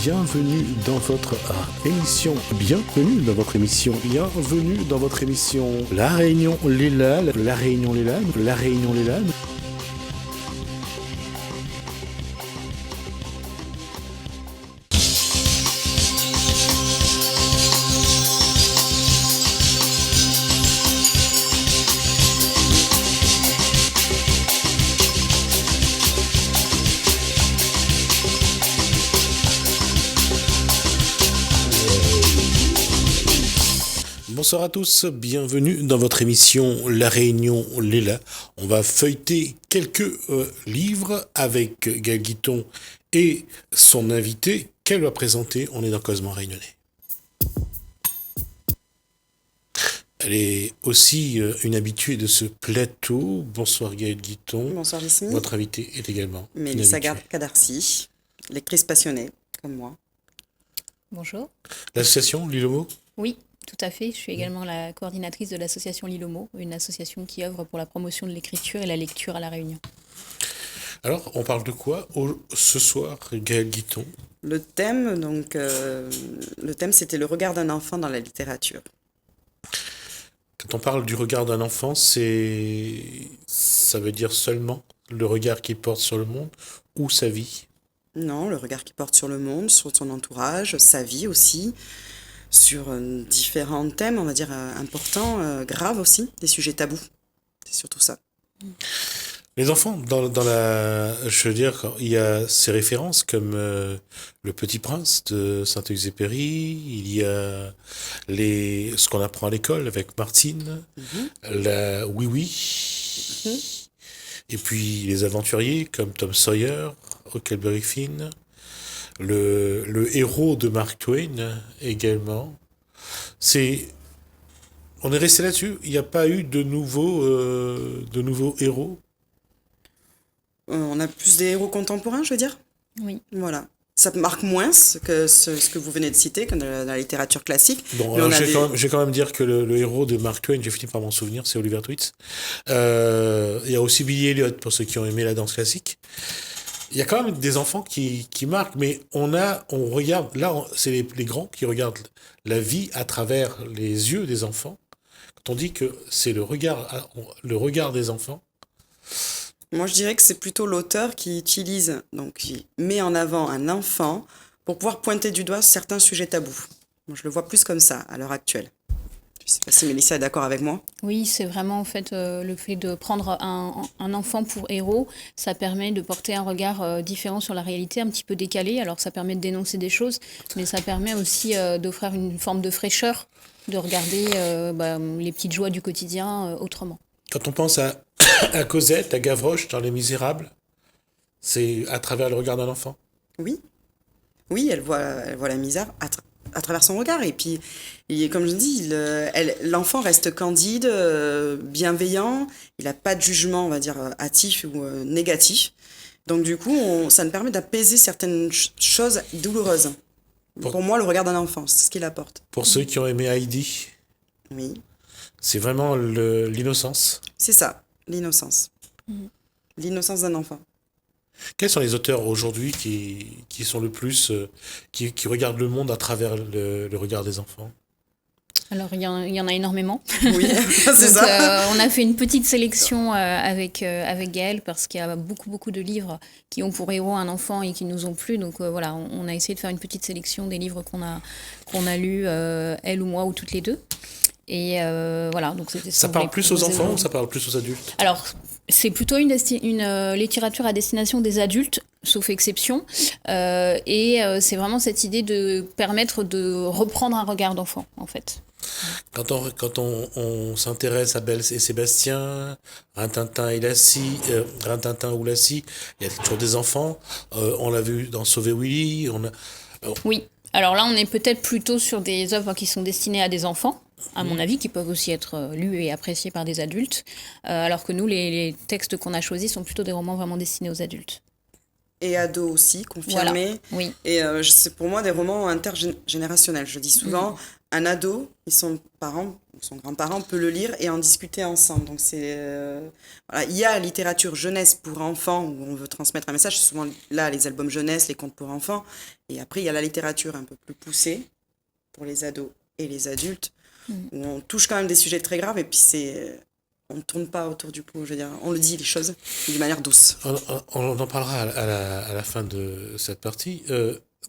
bienvenue dans votre émission, bienvenue dans votre émission, bienvenue dans votre émission La Réunion Léla, La Réunion Léla, La Réunion Léla. Bonsoir à tous, bienvenue dans votre émission La Réunion Léla. On va feuilleter quelques livres avec Gaël Guiton et son invité qu'elle va présenter. On est dans Causement Réunionnais. Elle est aussi une habituée de ce plateau. Bonsoir Gaël Guiton. Bonsoir Jessamy. Votre invité est également Mélissa Cadarcy, lectrice passionnée comme moi. Bonjour. L'association L'Île-aux-Mots ? Oui, tout à fait. Je suis également la coordinatrice de l'association L'Île-aux-Mots, une association qui œuvre pour la promotion de l'écriture et la lecture à La Réunion. Alors, on parle de quoi ce soir, Gaël Guiton ? Le thème, c'était le regard d'un enfant dans la littérature. Quand on parle du regard d'un enfant, ça veut dire seulement le regard qu'il porte sur le monde ou sa vie ? Non, le regard qu'il porte sur le monde, sur son entourage, sa vie aussi, sur différents thèmes, on va dire, importants, graves aussi, des sujets tabous. C'est surtout ça. Les enfants, je veux dire, il y a ces références comme Le Petit Prince de Saint-Exupéry, il y a ce qu'on apprend à l'école avec Martine, la Oui Oui, et puis les aventuriers comme Tom Sawyer, Huckleberry Finn, le héros de Mark Twain également. On est resté là-dessus. Il n'y a pas eu de nouveaux héros. On a plus des héros contemporains, je veux dire. Oui. Voilà. Ça marque moins que ce que vous venez de citer, que dans la littérature classique. Bon, alors je vais quand même dire que le héros de Mark Twain, j'ai fini par m'en souvenir, c'est Oliver Twist. Il y a aussi Billy Elliot, pour ceux qui ont aimé la danse classique. Il y a quand même des enfants qui marquent, mais on regarde, là, c'est les grands qui regardent la vie à travers les yeux des enfants. Quand on dit que c'est le regard des enfants. Moi, je dirais que c'est plutôt l'auteur qui met en avant un enfant pour pouvoir pointer du doigt certains sujets tabous. Moi, je le vois plus comme ça, à l'heure actuelle. Je ne sais pas si Mélissa est d'accord avec moi. Oui, c'est vraiment en fait le fait de prendre un enfant pour héros, ça permet de porter un regard différent sur la réalité, un petit peu décalé. Alors ça permet de dénoncer des choses, mais ça permet aussi d'offrir une forme de fraîcheur, de regarder les petites joies du quotidien autrement. Quand on pense à Cosette, à Gavroche dans Les Misérables, c'est à travers le regard d'un enfant. Oui, elle voit la misère à travers son regard. Et puis, comme je dis, l'enfant reste candide, bienveillant. Il n'a pas de jugement, on va dire, hâtif ou négatif. Donc, du coup, ça nous permet d'apaiser certaines choses douloureuses. Pour moi, le regard d'un enfant, c'est ce qu'il apporte. Pour ceux qui ont aimé Heidi, oui. C'est vraiment l'innocence. C'est ça, l'innocence. L'innocence d'un enfant. Quels sont les auteurs aujourd'hui qui sont le plus... qui regardent le monde à travers le regard des enfants ? Alors, il y en a énormément. Oui, c'est ça. On a fait une petite sélection avec Gaël parce qu'il y a beaucoup de livres qui ont pour héros un enfant et qui nous ont plu. Donc voilà, on a essayé de faire une petite sélection des livres qu'on a lus, elle ou moi, ou toutes les deux. Et voilà, donc ça parle plus aux enfants ou ça parle plus aux adultes ? Alors, c'est plutôt une littérature à destination des adultes, sauf exception. Et c'est vraiment cette idée de permettre de reprendre un regard d'enfant, en fait. Quand on s'intéresse à Belle et Sébastien, Rintintin ou Lassie, il y a toujours des enfants. On l'a vu dans Sauver Willy. Oui, alors là, on est peut-être plutôt sur des œuvres qui sont destinées à des enfants, à mon avis, qui peuvent aussi être lus et appréciés par des adultes, alors que nous, les textes qu'on a choisis sont plutôt des romans vraiment destinés aux adultes. et ados aussi, confirmés. Oui. Et c'est pour moi des romans intergénérationnels. Je dis souvent, un ado et son parent, son grand-parent peut le lire et en discuter ensemble. Donc voilà. Il y a la littérature jeunesse pour enfants où on veut transmettre un message. C'est souvent là les albums jeunesse, les contes pour enfants. Et après, il y a la littérature un peu plus poussée pour les ados et les adultes où on touche quand même des sujets très graves et puis on ne tourne pas autour du pot, je veux dire, on le dit les choses d'une manière douce. On en parlera à la fin de cette partie.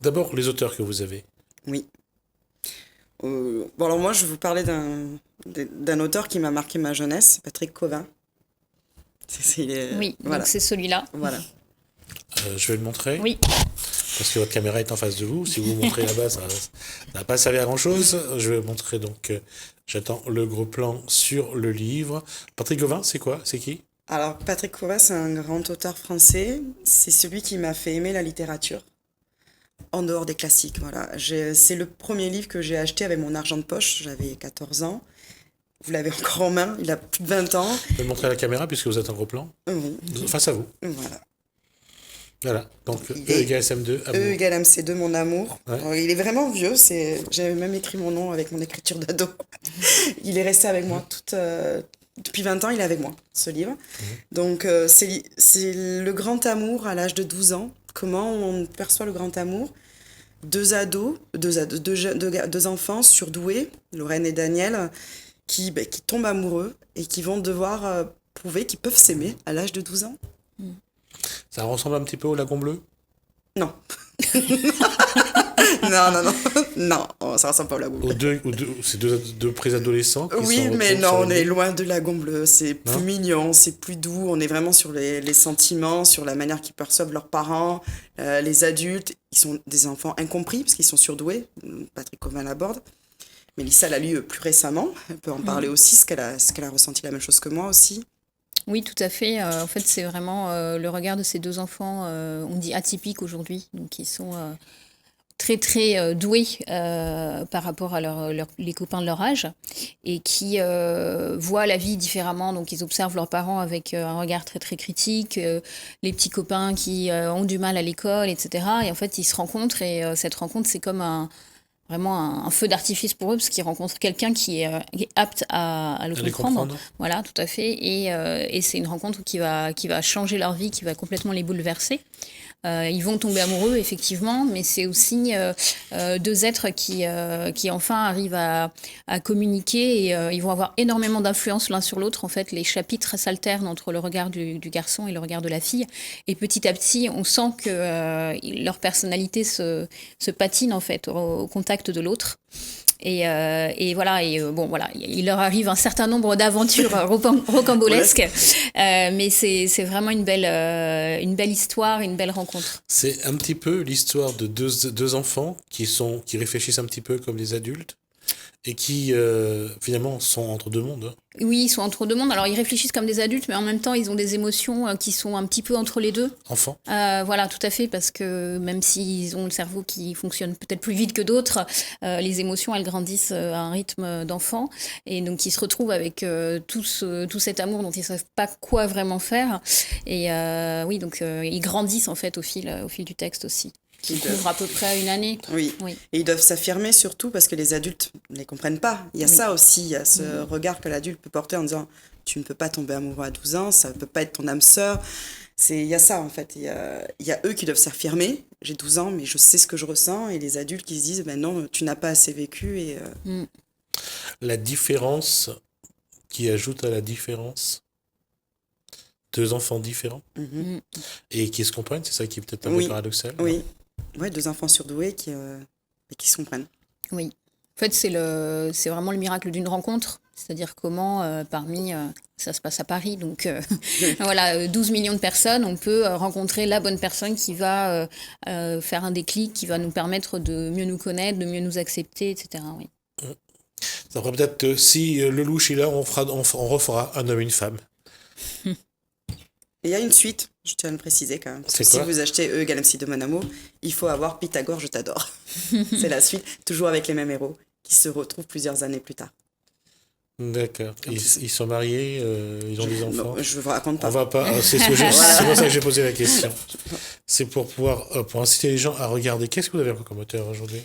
D'abord, les auteurs que vous avez. Oui. Bon, alors moi, je vais vous parler d'un auteur qui m'a marqué ma jeunesse, Patrick Cauvin. Oui, voilà. donc c'est celui-là. Voilà. Je vais le montrer. Oui. Parce que votre caméra est en face de vous. Si vous montrez là-bas, ça n'a pas servi à grand-chose. Je vais montrer donc. J'attends le gros plan sur le livre. Patrick Cauvin, c'est quoi? C'est qui? Alors, Patrick Cauvin, c'est un grand auteur français. C'est celui qui m'a fait aimer la littérature. En dehors des classiques, voilà. C'est le premier livre que j'ai acheté avec mon argent de poche. J'avais 14 ans. Vous l'avez encore en main. Il a plus de 20 ans. Vous pouvez le montrer à la caméra puisque vous êtes en gros plan. Oui. Face à vous. Voilà. Voilà, donc E égale SM2, amour. E égale MC2, mon amour. Ouais. Alors, il est vraiment vieux, j'avais même écrit mon nom avec mon écriture d'ado. Il est resté avec moi depuis 20 ans, il est avec moi, ce livre. Donc c'est le grand amour à l'âge de 12 ans. Comment on perçoit le grand amour. Deux enfants surdoués, Lorraine et Daniel, qui tombent amoureux et qui vont devoir prouver qu'ils peuvent s'aimer à l'âge de 12 ans. Ça ressemble un petit peu au Lagon Bleu? Non. Non, ça ressemble pas au Lagon Bleu. C'est deux préadolescents qui Oui, sont mais non, sur on est loin de Lagon Bleu. C'est plus mignon, c'est plus doux. On est vraiment sur les sentiments, sur la manière qu'ils perçoivent leurs parents, les adultes. Ils sont des enfants incompris parce qu'ils sont surdoués. Patrick Cauvin l'aborde. Mélissa l'a lu plus récemment. Elle peut en parler aussi, ce qu'elle a ressenti la même chose que moi aussi. Oui, tout à fait. En fait, c'est vraiment le regard de ces deux enfants, on dit atypiques aujourd'hui, donc qui sont très très doués par rapport à les copains de leur âge et qui voient la vie différemment. Donc ils observent leurs parents avec un regard très très critique, les petits copains qui ont du mal à l'école, etc. Et en fait, ils se rencontrent et cette rencontre, c'est comme vraiment un feu d'artifice pour eux parce qu'ils rencontrent quelqu'un qui est apte à le comprendre. Voilà, tout à fait. Et c'est une rencontre qui va changer leur vie, qui va complètement les bouleverser. Ils vont tomber amoureux, effectivement, mais c'est aussi deux êtres qui enfin arrivent à communiquer et ils vont avoir énormément d'influence l'un sur l'autre. En fait, les chapitres s'alternent entre le regard du garçon et le regard de la fille. Et petit à petit, on sent que leur personnalité se patine, en fait, au contact de l'autre. Et voilà, il leur arrive un certain nombre d'aventures rocambolesques, mais c'est vraiment une belle histoire, une belle rencontre. C'est un petit peu l'histoire de deux enfants qui réfléchissent un petit peu comme des adultes et qui finalement sont entre deux mondes. Oui, ils sont entre deux mondes. Alors ils réfléchissent comme des adultes, mais en même temps ils ont des émotions qui sont un petit peu entre les deux. Enfants. Voilà, tout à fait, parce que même s'ils ont le cerveau qui fonctionne peut-être plus vite que d'autres, les émotions elles grandissent à un rythme d'enfant, et donc ils se retrouvent avec tout cet amour dont ils ne savent pas quoi vraiment faire. Et oui, donc ils grandissent en fait au fil du texte aussi. Qui couvre à peu près une année. Oui. Et ils doivent s'affirmer surtout parce que les adultes ne les comprennent pas. Il y a ça aussi, il y a ce regard que l'adulte peut porter en disant « tu ne peux pas tomber amoureux à 12 ans, ça ne peut pas être ton âme sœur ». Il y a ça en fait, il y a eux qui doivent s'affirmer. J'ai 12 ans mais je sais ce que je ressens, et les adultes qui se disent « non, tu n'as pas assez vécu ». La différence qui ajoute à la différence. Deux enfants différents et qui se comprennent, c'est ça qui est peut-être un peu paradoxal. Oui. Ouais, deux enfants surdoués qui se comprennent. Oui. En fait, c'est vraiment le miracle d'une rencontre. C'est-à-dire comment, ça se passe à Paris, donc voilà, 12 millions de personnes, on peut rencontrer la bonne personne qui va faire un déclic, qui va nous permettre de mieux nous connaître, de mieux nous accepter, etc. Oui. Ça pourrait peut-être, si Lelouch est là, on refera un homme et une femme. Et il y a une suite, je tiens à le préciser quand même. C'est si quoi? vous achetez E égale MC de mon amour, il faut avoir Pythagore, je t'adore. C'est la suite, toujours avec les mêmes héros, qui se retrouvent plusieurs années plus tard. D'accord. Ils sont mariés, ils ont des enfants. Non, je ne vous raconte pas. On va pas. C'est pour ça que j'ai posé la question. c'est pour pouvoir pour inciter les gens à regarder. Qu'est-ce que vous avez comme auteur aujourd'hui?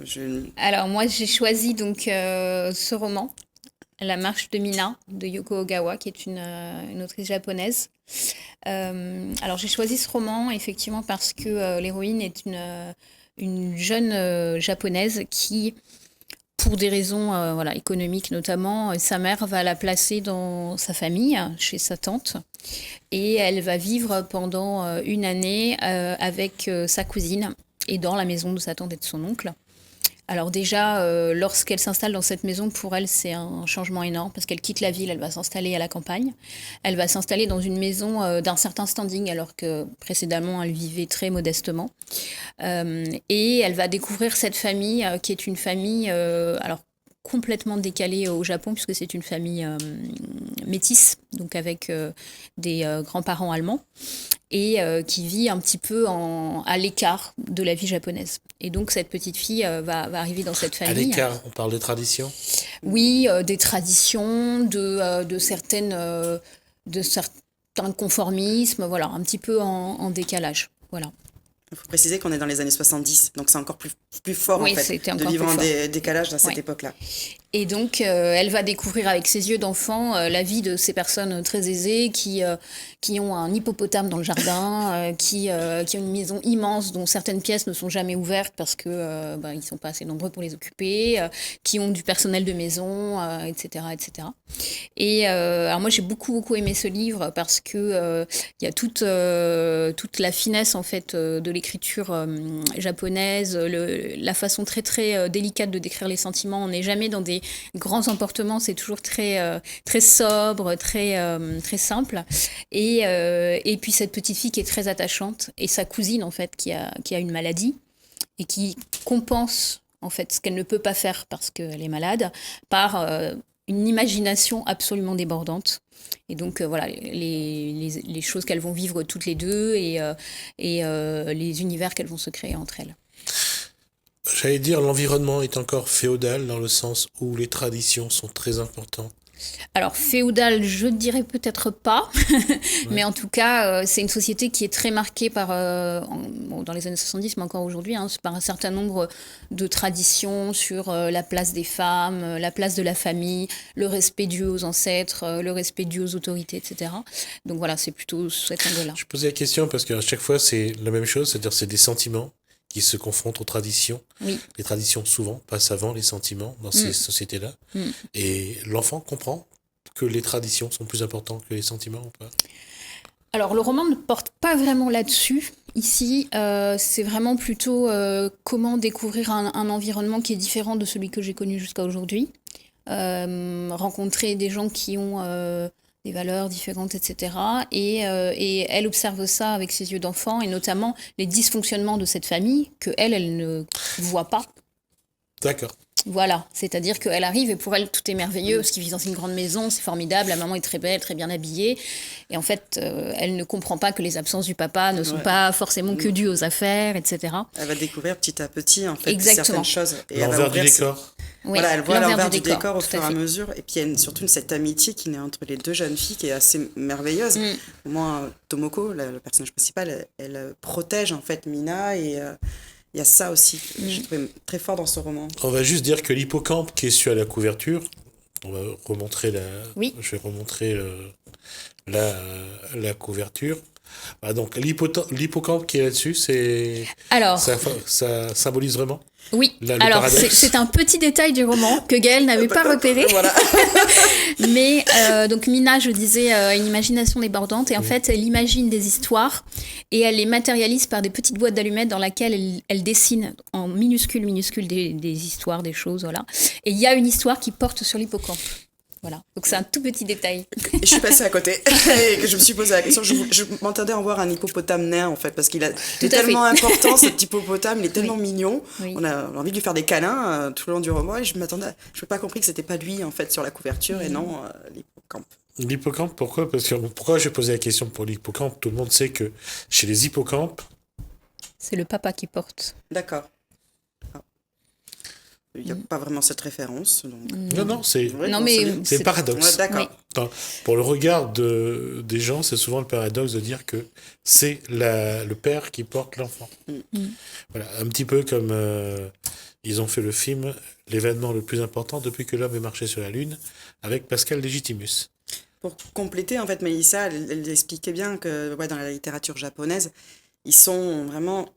Je- Alors moi j'ai choisi donc ce roman, La marche de Mina de Yoko Ogawa, qui est une autrice japonaise. Alors j'ai choisi ce roman effectivement parce que l'héroïne est une jeune japonaise qui, pour des raisons voilà, économiques notamment, sa mère va la placer dans sa famille, chez sa tante, et elle va vivre pendant une année avec sa cousine et dans la maison de sa tante et de son oncle. Alors déjà, lorsqu'elle s'installe dans cette maison, pour elle, c'est un changement énorme parce qu'elle quitte la ville, elle va s'installer à la campagne. Elle va s'installer dans une maison d'un certain standing alors que précédemment, elle vivait très modestement. Et elle va découvrir cette famille qui est une famille alors complètement décalée au Japon puisque c'est une famille métisse, donc avec des grands-parents allemands et qui vit un petit peu à l'écart de la vie japonaise. Et donc cette petite fille va arriver dans cette À famille. l'écart, on parle de tradition. Oui, des traditions, de certains conformismes, voilà, un petit peu en décalage. Voilà. Il faut préciser qu'on est dans les années 70, donc c'est encore plus fort Oui, en fait, c'était de encore vivre plus en fort. décalage dans cette Ouais. époque-là. Et donc, elle va découvrir avec ses yeux d'enfant la vie de ces personnes très aisées qui ont un hippopotame dans le jardin, qui ont une maison immense dont certaines pièces ne sont jamais ouvertes parce que ils sont pas assez nombreux pour les occuper, qui ont du personnel de maison, etc., etc. Et alors moi, j'ai beaucoup aimé ce livre parce que il y a toute la finesse en fait de l'écriture japonaise, la façon très délicate de décrire les sentiments. On n'est jamais dans des grands emportements, c'est toujours très sobre, très simple. Et puis cette petite fille qui est très attachante et sa cousine en fait qui a une maladie et qui compense en fait ce qu'elle ne peut pas faire parce qu'elle est malade par une imagination absolument débordante. Et donc voilà les choses qu'elles vont vivre toutes les deux et les univers qu'elles vont se créer entre elles. J'allais dire l'environnement est encore féodal dans le sens où les traditions sont très importantes. Alors féodal, je dirais peut-être pas, mais en tout cas, c'est une société qui est très marquée par, dans les années 70, mais encore aujourd'hui, par un certain nombre de traditions sur la place des femmes, la place de la famille, le respect dû aux ancêtres, le respect dû aux autorités, etc. Donc voilà, c'est plutôt cet angle-là. Je posais la question parce qu'à chaque fois c'est la même chose, c'est-à-dire c'est des sentiments qui se confrontent aux traditions. Oui. Les traditions souvent passent avant les sentiments dans ces sociétés-là. Et l'enfant comprend que les traditions sont plus importantes que les sentiments ou pas? Alors le roman ne porte pas vraiment là-dessus. Ici, c'est vraiment plutôt comment découvrir un environnement qui est différent de celui que j'ai connu jusqu'à aujourd'hui. Rencontrer des gens qui ont des valeurs différentes, etc. Et elle observe ça avec ses yeux d'enfant, et notamment les dysfonctionnements de cette famille que elle ne voit pas. D'accord. Voilà, c'est-à-dire qu'elle arrive et pour elle tout est merveilleux parce qu'ils vivent dans une grande maison, c'est formidable, la maman est très belle, très bien habillée, et en fait elle ne comprend pas que les absences du papa ne sont pas forcément que dues aux affaires, etc. Elle va découvrir petit à petit en fait Exactement. certaines choses. Et elle va L'envers du ouvrir décor. Oui, voilà, elle voit l'envers du décor au tout fur à et à fait. mesure. Et puis il y a surtout cette amitié qui naît entre les deux jeunes filles qui est assez merveilleuse. Au moins, Tomoko, le personnage principal, elle protège en fait Mina et il y a ça aussi que j'ai trouvé très fort dans ce roman. On va juste dire que l'hippocampe qui est sur la couverture, on va remontrer Oui. je vais remontrer la couverture. Ah, donc l'hippocampe qui est là-dessus, Alors, ça symbolise vraiment oui, le alors paradoxe. c'est un petit détail du roman que Gaëlle n'avait pas repéré. Voilà. Mais donc Mina, je disais, a une imagination débordante et en fait, elle imagine des histoires et elle les matérialise par des petites boîtes d'allumettes dans lesquelles elle dessine en minuscules des histoires, des choses, voilà. Et il y a une histoire qui porte sur l'hippocampe. Voilà, donc c'est un tout petit détail. Et je suis passée à côté et que je me suis posé la question. Je m'entendais en voir un hippopotame nain en fait parce qu'il est tellement important cet hippopotame, il est tellement mignon. Oui. On a envie de lui faire des câlins tout le long du roman et je n'ai pas compris que c'était pas lui en fait sur la couverture et non l'hippocampe. L'hippocampe, pourquoi? Pourquoi j'ai posé la question pour l'hippocampe? Tout le monde sait que chez les hippocampes, C'est le papa qui porte. D'accord. Il n'y a pas vraiment cette référence. Donc... non, c'est Ouais, Non, dans mais ce livre. c'est le paradoxe. Ouais, d'accord. Pour le regard des gens, c'est souvent le paradoxe de dire que c'est le père qui porte l'enfant. Mm. Voilà, un petit peu comme ils ont fait le film L'événement le plus important depuis que l'homme est marché sur la Lune, avec Pascal Légitimus. Pour compléter, en fait, Mélissa, elle expliquait bien que dans la littérature japonaise, ils sont vraiment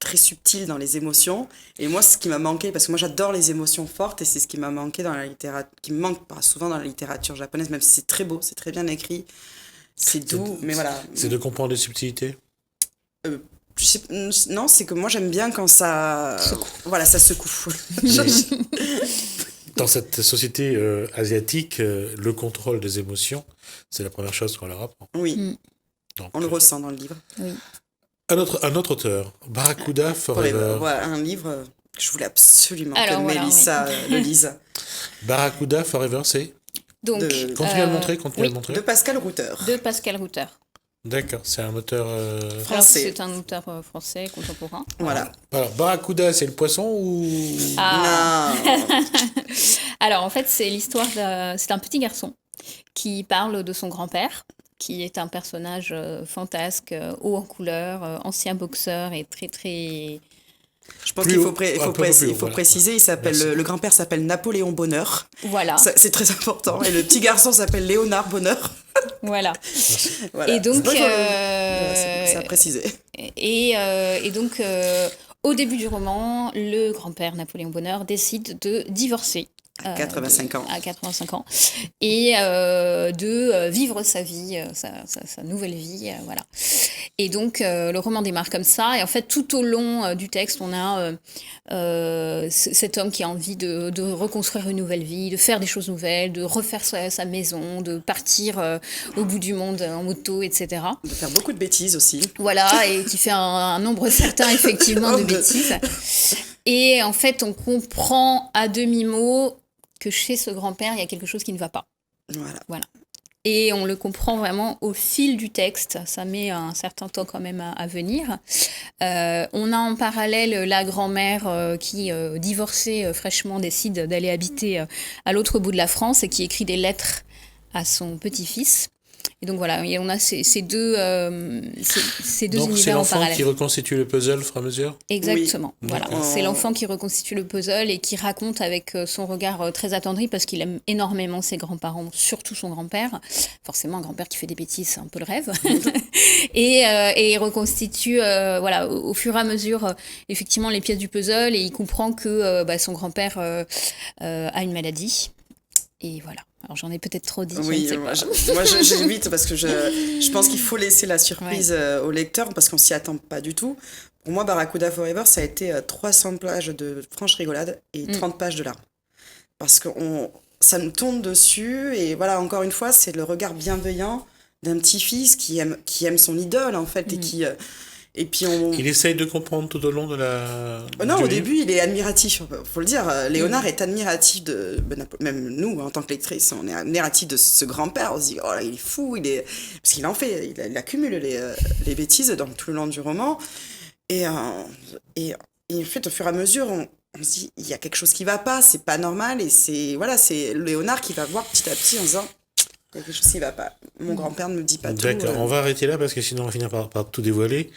très subtils dans les émotions. Et moi, ce qui m'a manqué, parce que moi j'adore les émotions fortes, et c'est ce qui m'a manqué dans la littérature, qui me manque pas souvent dans la littérature japonaise, même si c'est très beau, c'est très bien écrit, c'est doux, mais voilà. C'est de comprendre les subtilités. Non, c'est que moi j'aime bien quand ça secoue. Dans cette société asiatique, le contrôle des émotions, c'est la première chose qu'on leur apprend. Oui, Donc, on le ressent dans le livre. Oui. un autre auteur, Barracuda Forever. Voilà, un livre que je voulais absolument Alors, que voilà, Mélissa le lise. Barracuda Forever, c'est Donc, Continue à le montrer, continue à le montrer. De Pascal Ruther. de Pascal Ruther. D'accord, c'est un auteur... Alors, Français. c'est un auteur français contemporain. Voilà. Alors, Barracuda, c'est le poisson ou... Ah. Non. Alors, en fait, c'est l'histoire c'est un petit garçon qui parle de son grand-père, qui est un personnage fantasque, haut en couleur, ancien boxeur et très, très... Je pense Plus qu'il haut, un peu plus haut, voilà. préciser, le grand-père s'appelle Napoléon Bonheur. Voilà, C'est très important. Et le petit garçon s'appelle Léonard Bonheur. voilà. Voilà. Et donc... C'est à préciser. Et donc, au début du roman, le grand-père Napoléon Bonheur décide de divorcer. À 85 ans. À 85 ans. Et de vivre sa vie, sa nouvelle vie, voilà. Et donc, le roman démarre comme ça. Et en fait, tout au long du texte, on a cet homme qui a envie de reconstruire une nouvelle vie, de faire des choses nouvelles, de refaire sa maison, de partir au bout du monde en moto, etc. De faire beaucoup de bêtises aussi. Voilà, et qui fait un nombre certain, effectivement, de bêtises. Et en fait, on comprend à demi-mot que chez ce grand-père, il y a quelque chose qui ne va pas. Voilà. Et on le comprend vraiment au fil du texte. Ça met un certain temps quand même à venir. On a en parallèle la grand-mère qui, divorcée fraîchement, décide d'aller habiter à l'autre bout de la France et qui écrit des lettres à son petit-fils. Et donc voilà, et on a ces deux Donc, c'est univers en l'enfant parallèle. qui reconstitue le puzzle au fur et à mesure. Exactement, Oui. voilà. D'accord. C'est l'enfant qui reconstitue le puzzle et qui raconte avec son regard très attendri parce qu'il aime énormément ses grands-parents, surtout son grand-père. Forcément, un grand-père qui fait des bêtises, c'est un peu le rêve. Et il reconstitue, voilà, au fur et à mesure, effectivement, les pièces du puzzle et il comprend que son grand-père a une maladie. Et voilà. Alors j'en ai peut-être trop dit. Oui, je ne sais pas. moi j'évite parce que je pense qu'il faut laisser la surprise au lecteur parce qu'on s'y attend pas du tout. Pour moi, Barracuda Forever, ça a été 300 pages de franche rigolade et 30 pages de larmes. Parce que ça nous tombe dessus et voilà, encore une fois, c'est le regard bienveillant d'un petit-fils qui aime son idole en fait et puis Il essaye de comprendre tout au long de la... non, du au livre. début, il est admiratif, faut le dire. Léonard est admiratif même nous, en tant que lectrice, on est admiratif de ce grand-père. On se dit, oh là, il est fou, parce qu'il en fait, il accumule les bêtises tout le long du roman. Et en fait, au fur et à mesure, on se dit, il y a quelque chose qui va pas, c'est pas normal. Et c'est Léonard qui va voir petit à petit en disant, il y a quelque chose qui va pas. Mon grand-père ne me dit pas tout. D'accord, on va arrêter là parce que sinon on va finir par tout dévoiler.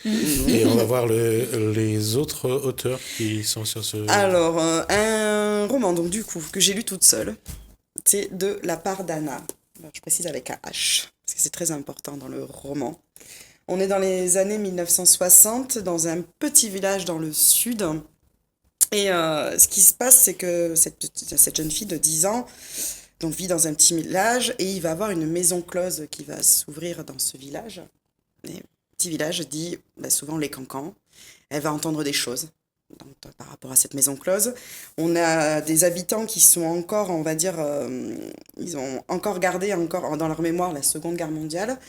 Et on va voir les autres auteurs qui sont sur ce... Alors, un roman, donc du coup, que j'ai lu toute seule, c'est De la part d'Anna. Alors, je précise avec un H, parce que c'est très important dans le roman. On est dans les années 1960, dans un petit village dans le sud. Et ce qui se passe, c'est que cette jeune fille de 10 ans donc, vit dans un petit village et il va avoir une maison close qui va s'ouvrir dans ce village. Et petit village dit souvent les cancans. Elle va entendre des choses donc, par rapport à cette maison close. On a des habitants qui sont encore, on va dire, ils ont encore gardé dans leur mémoire la Seconde Guerre mondiale.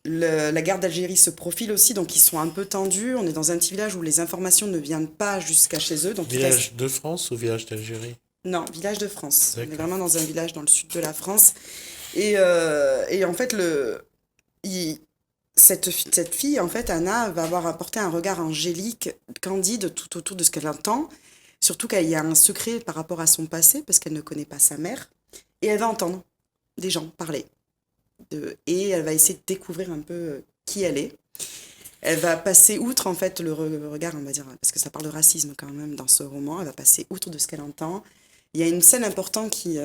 La guerre d'Algérie se profile aussi, donc ils sont un peu tendus. On est dans un petit village où les informations ne viennent pas jusqu'à chez eux. Donc Village de France ou village d'Algérie? Non, village de France. D'accord. On est vraiment dans un village dans le sud de la France. Et en fait, cette fille, en fait, Anna, va avoir apporté un regard angélique, candide, tout autour de ce qu'elle entend. Surtout qu'il y a un secret par rapport à son passé, parce qu'elle ne connaît pas sa mère. Et elle va entendre. des gens parler. Et elle va essayer de découvrir un peu qui elle est. Elle va passer outre, en fait, le regard, on va dire, parce que ça parle de racisme quand même dans ce roman, elle va passer outre de ce qu'elle entend. Il y a une scène importante qui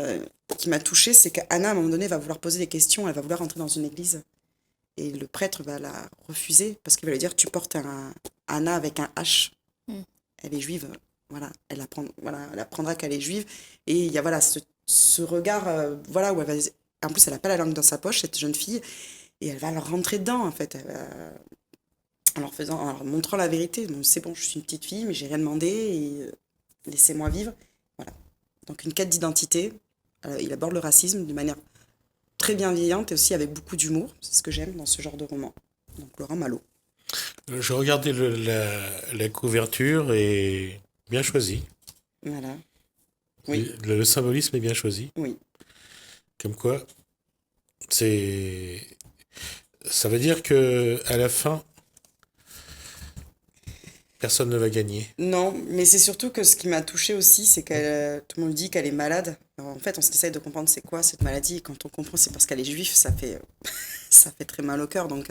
m'a touchée, c'est qu'Anna, à un moment donné, va vouloir poser des questions, elle va vouloir entrer dans une église. Et le prêtre va la refuser, parce qu'il va lui dire, tu portes un Anna avec un H. Elle est juive, voilà, elle apprendra qu'elle est juive. Et il y a voilà, ce regard, voilà, où elle va... En plus, elle n'a pas la langue dans sa poche, cette jeune fille, et elle va leur rentrer dedans, en fait. En leur montrant la vérité. Bon, c'est bon, je suis une petite fille, mais j'ai rien demandé, et laissez-moi vivre. Voilà. Donc, une quête d'identité. Il aborde le racisme de manière très bienveillante et aussi avec beaucoup d'humour. C'est ce que j'aime dans ce genre de roman. Donc, Laurent Malo. Je regardais la couverture et bien choisi. Voilà. Oui. Le symbolisme est bien choisi. Oui. Comme quoi, ça veut dire que à la fin, personne ne va gagner. Non, mais c'est surtout que ce qui m'a touchée aussi, c'est que tout le monde dit qu'elle est malade. Alors, en fait, on essaye de comprendre c'est quoi cette maladie. Et quand on comprend c'est parce qu'elle est juive, ça fait, ça fait très mal au cœur. Donc,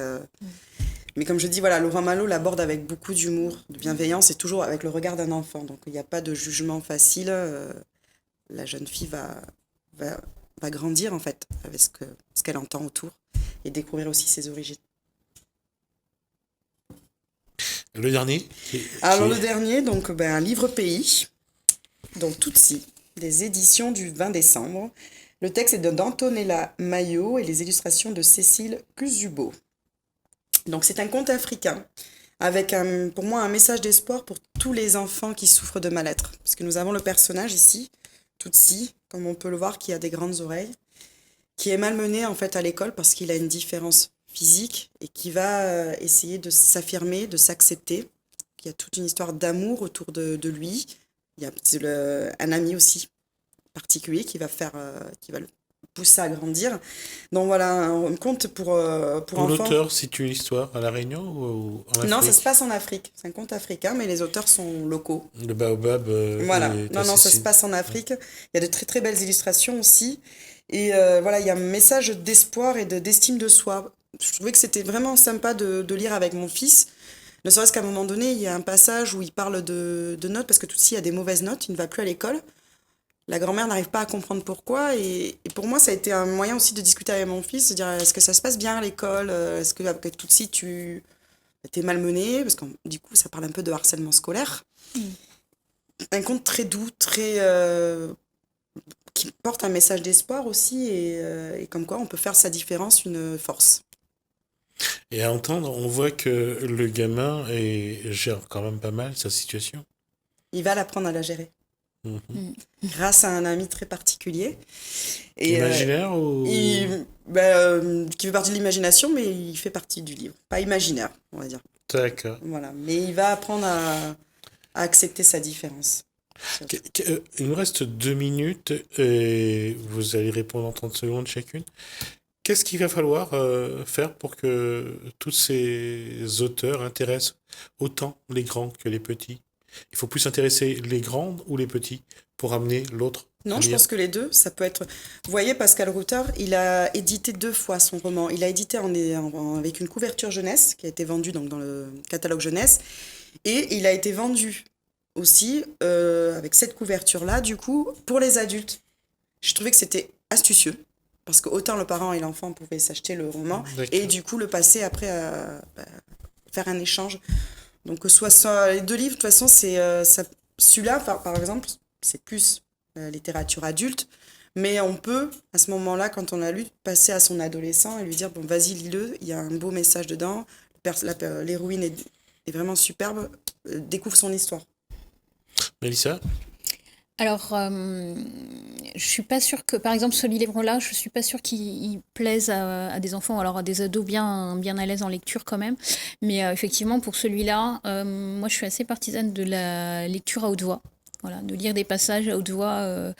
Mais comme je dis, voilà, Laurent Malo l'aborde avec beaucoup d'humour, de bienveillance et toujours avec le regard d'un enfant. Donc il n'y a pas de jugement facile. La jeune fille va grandir en fait avec ce qu'elle entend autour et découvrir aussi ses origines. Le dernier Alors le dernier, donc un livre pays, donc Tutsi, des éditions du 20 décembre. Le texte est d'Antonella Maillot et les illustrations de Cécile Cusubo. Donc c'est un conte africain avec pour moi un message d'espoir pour tous les enfants qui souffrent de mal-être. Parce que nous avons le personnage ici, Tutsi, comme on peut le voir, qui a des grandes oreilles, qui est malmené en fait à l'école parce qu'il a une différence physique et qui va essayer de s'affirmer, de s'accepter. Il y a toute une histoire d'amour autour de lui. Il y a un ami aussi particulier qui va le pousser à grandir. Donc voilà, un conte pour enfants. L'auteur situe l'histoire à La Réunion ou en Afrique? Non, ça se passe en Afrique. C'est un conte africain, mais les auteurs sont locaux. Le baobab. Voilà. Non, ça se passe en Afrique. Il y a de très très belles illustrations aussi. Et voilà, il y a un message d'espoir et d'estime de soi. Je trouvais que c'était vraiment sympa de lire avec mon fils. Ne serait-ce qu'à un moment donné, il y a un passage où il parle de notes, parce que Tutsi a des mauvaises notes, il ne va plus à l'école. La grand-mère n'arrive pas à comprendre pourquoi. Et pour moi, ça a été un moyen aussi de discuter avec mon fils, de dire est-ce que ça se passe bien à l'école? Est-ce que avec Tutsi, tu es malmené? Parce que du coup, ça parle un peu de harcèlement scolaire. Un conte très doux, qui porte un message d'espoir aussi, et comme quoi on peut faire sa différence une force. Et à entendre, on voit que le gamin gère quand même pas mal sa situation. Il va l'apprendre à la gérer. Grâce à un ami très particulier. Et, imaginaire ou... qui fait partie de l'imagination, mais il fait partie du livre. Pas imaginaire, on va dire. D'accord. Voilà. Mais il va apprendre à accepter sa différence. Il nous reste 2 minutes et vous allez répondre en 30 secondes chacune. Qu'est-ce qu'il va falloir faire pour que tous ces auteurs intéressent autant les grands que les petits? Il faut plus intéresser les grands ou les petits pour amener l'autre? Non, je pense que les deux, ça peut être... Vous voyez, Pascal Rutter, il a édité 2 fois son roman. Il a édité avec une couverture jeunesse, qui a été vendue donc, dans le catalogue jeunesse, et il a été vendu aussi avec cette couverture-là, du coup, pour les adultes. Je trouvais que c'était astucieux, parce que autant le parent et l'enfant pouvaient s'acheter le roman, et du coup le passer après à faire un échange. Donc soit les 2 livres, de toute façon, c'est celui-là, par exemple, c'est plus littérature adulte, mais on peut, à ce moment-là, quand on l'a lu, passer à son adolescent et lui dire, bon, vas-y, lis-le, il y a un beau message dedans, l'héroïne est vraiment superbe, découvre son histoire. Mélissa? Alors, je suis pas sûre que, par exemple, ce livre-là, je suis pas sûre qu'il plaise à des enfants, alors à des ados bien à l'aise en lecture quand même. Mais effectivement, pour celui-là, moi, je suis assez partisane de la lecture à haute voix. Voilà, de lire des passages à haute voix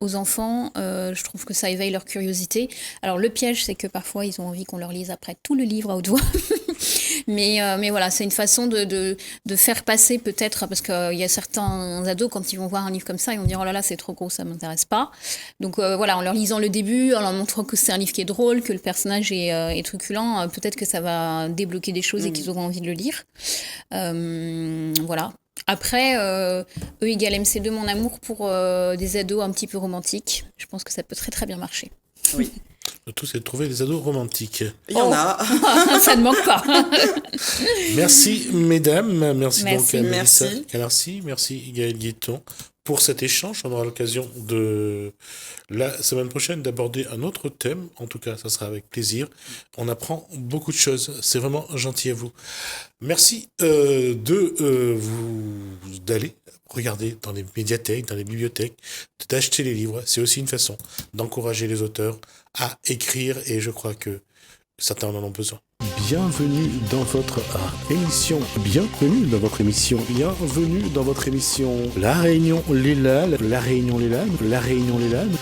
aux enfants, je trouve que ça éveille leur curiosité. Alors le piège, c'est que parfois ils ont envie qu'on leur lise après tout le livre à haute voix. Mais voilà, c'est une façon de faire passer peut-être, parce qu'il y a certains ados, quand ils vont voir un livre comme ça, ils vont dire « Oh là là, c'est trop gros, ça m'intéresse pas ». Donc voilà, en leur lisant le début, en leur montrant que c'est un livre qui est drôle, que le personnage est truculent, peut-être que ça va débloquer des choses et qu'ils auront envie de le lire. Voilà. Après, E égale MC2, mon amour pour des ados un petit peu romantiques. Je pense que ça peut très très bien marcher. Oui. Le tout, c'est de trouver des ados romantiques. Il y en a. Ça ne manque pas. Merci, mesdames. Merci donc Merci. à Mélissa Merci. Calarcy. Merci, Gaël Guetton, pour cet échange. On aura l'occasion de la semaine prochaine d'aborder un autre thème. En tout cas, ça sera avec plaisir. On apprend beaucoup de choses. C'est vraiment gentil à vous. Merci d'aller regarder dans les médiathèques, dans les bibliothèques, d'acheter les livres. C'est aussi une façon d'encourager les auteurs à écrire, et je crois que certains en ont besoin. Bienvenue dans votre émission. Bienvenue dans votre émission. Bienvenue dans votre émission. La Réunion Lélane. La Réunion Lélane. La Réunion Lélane.